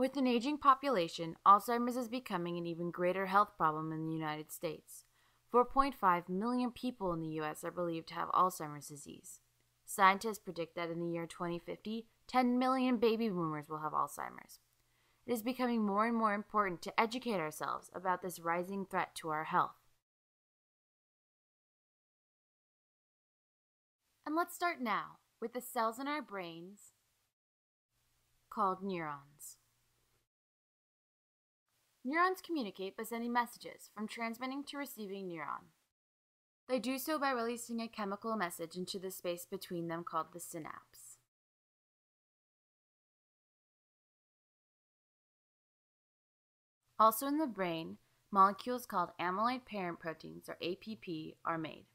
With an aging population, Alzheimer's is becoming an even greater health problem in the United States. 4.5 million people in the U.S. are believed to have Alzheimer's disease. Scientists predict that in the year 2050, 10 million baby boomers will have Alzheimer's. It is becoming more and more important to educate ourselves about this rising threat to our health. And let's start now with the cells in our brains called neurons. Neurons communicate by sending messages from transmitting to receiving neuron. They do so by releasing a chemical message into the space between them called the synapse. Also in the brain, molecules called amyloid parent proteins, or APP, are made.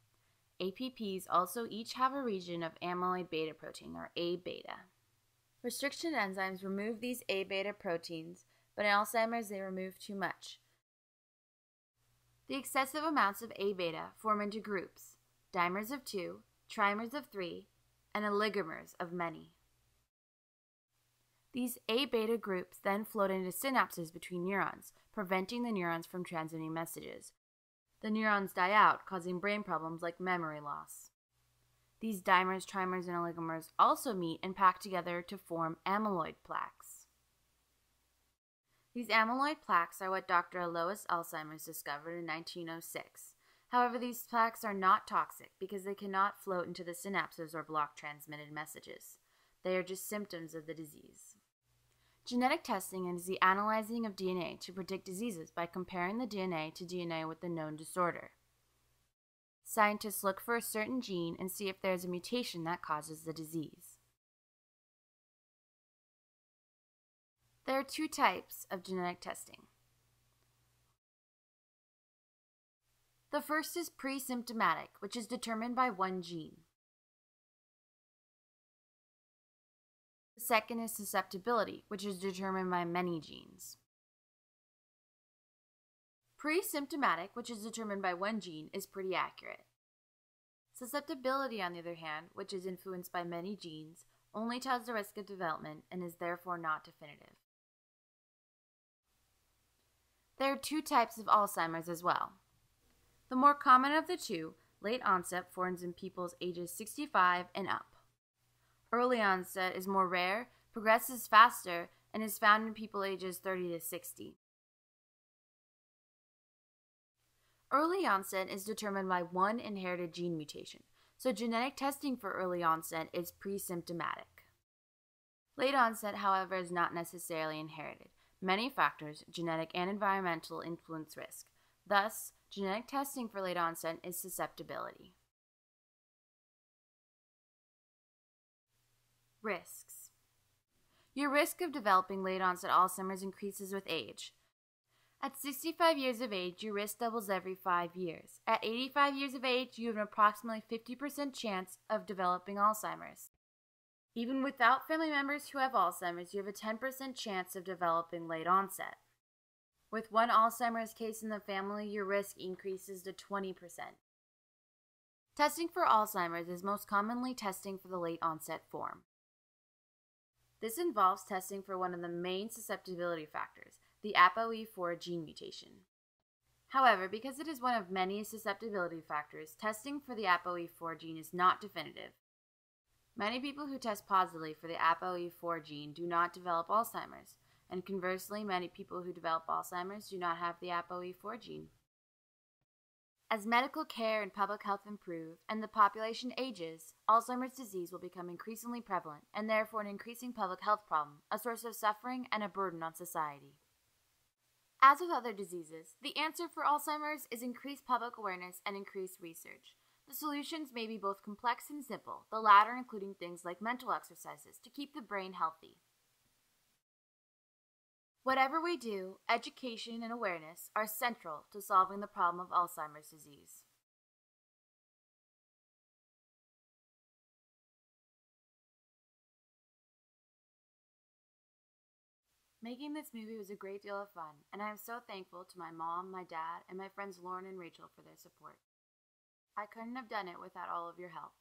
APPs also each have a region of amyloid beta protein, or A-beta. Restriction enzymes remove these A-beta proteins, but in Alzheimer's they remove too much. The excessive amounts of A-beta form into groups, dimers of 2, trimers of 3, and oligomers of many. These A-beta groups then float into synapses between neurons, preventing the neurons from transmitting messages. The neurons die out, causing brain problems like memory loss. These dimers, trimers, and oligomers also meet and pack together to form amyloid plaques. These amyloid plaques are what Dr. Alois Alzheimer's discovered in 1906. However, these plaques are not toxic because they cannot float into the synapses or block transmitted messages. They are just symptoms of the disease. Genetic testing is the analyzing of DNA to predict diseases by comparing the DNA to DNA with the known disorder. Scientists look for a certain gene and see if there is a mutation that causes the disease. There are two types of genetic testing. The first is pre-symptomatic, which is determined by one gene. The second is susceptibility, which is determined by many genes. Pre-symptomatic, which is determined by one gene, is pretty accurate. Susceptibility, on the other hand, which is influenced by many genes, only tells the risk of development and is therefore not definitive. There are two types of Alzheimer's as well. The more common of the two, late onset, forms in people's ages 65 and up. Early onset is more rare, progresses faster, and is found in people ages 30 to 60. Early onset is determined by one inherited gene mutation, so genetic testing for early onset is pre-symptomatic. Late onset, however, is not necessarily inherited. Many factors, genetic and environmental, influence risk. Thus, genetic testing for late onset is susceptibility. Risks. Your risk of developing late-onset Alzheimer's increases with age. At 65 years of age, your risk doubles every 5 years. At 85 years of age, you have an approximately 50% chance of developing Alzheimer's. Even without family members who have Alzheimer's, you have a 10% chance of developing late onset. With one Alzheimer's case in the family, your risk increases to 20%. Testing for Alzheimer's is most commonly testing for the late onset form. This involves testing for one of the main susceptibility factors, the ApoE4 gene mutation. However, because it is one of many susceptibility factors, testing for the ApoE4 gene is not definitive. Many people who test positively for the ApoE4 gene do not develop Alzheimer's, and conversely, many people who develop Alzheimer's do not have the ApoE4 gene. As medical care and public health improve and the population ages, Alzheimer's disease will become increasingly prevalent and therefore an increasing public health problem, a source of suffering and a burden on society. As with other diseases, the answer for Alzheimer's is increased public awareness and increased research. The solutions may be both complex and simple, the latter including things like mental exercises to keep the brain healthy. Whatever we do, education and awareness are central to solving the problem of Alzheimer's disease. Making this movie was a great deal of fun, and I am so thankful to my mom, my dad, and my friends Lauren and Rachel for their support. I couldn't have done it without all of your help.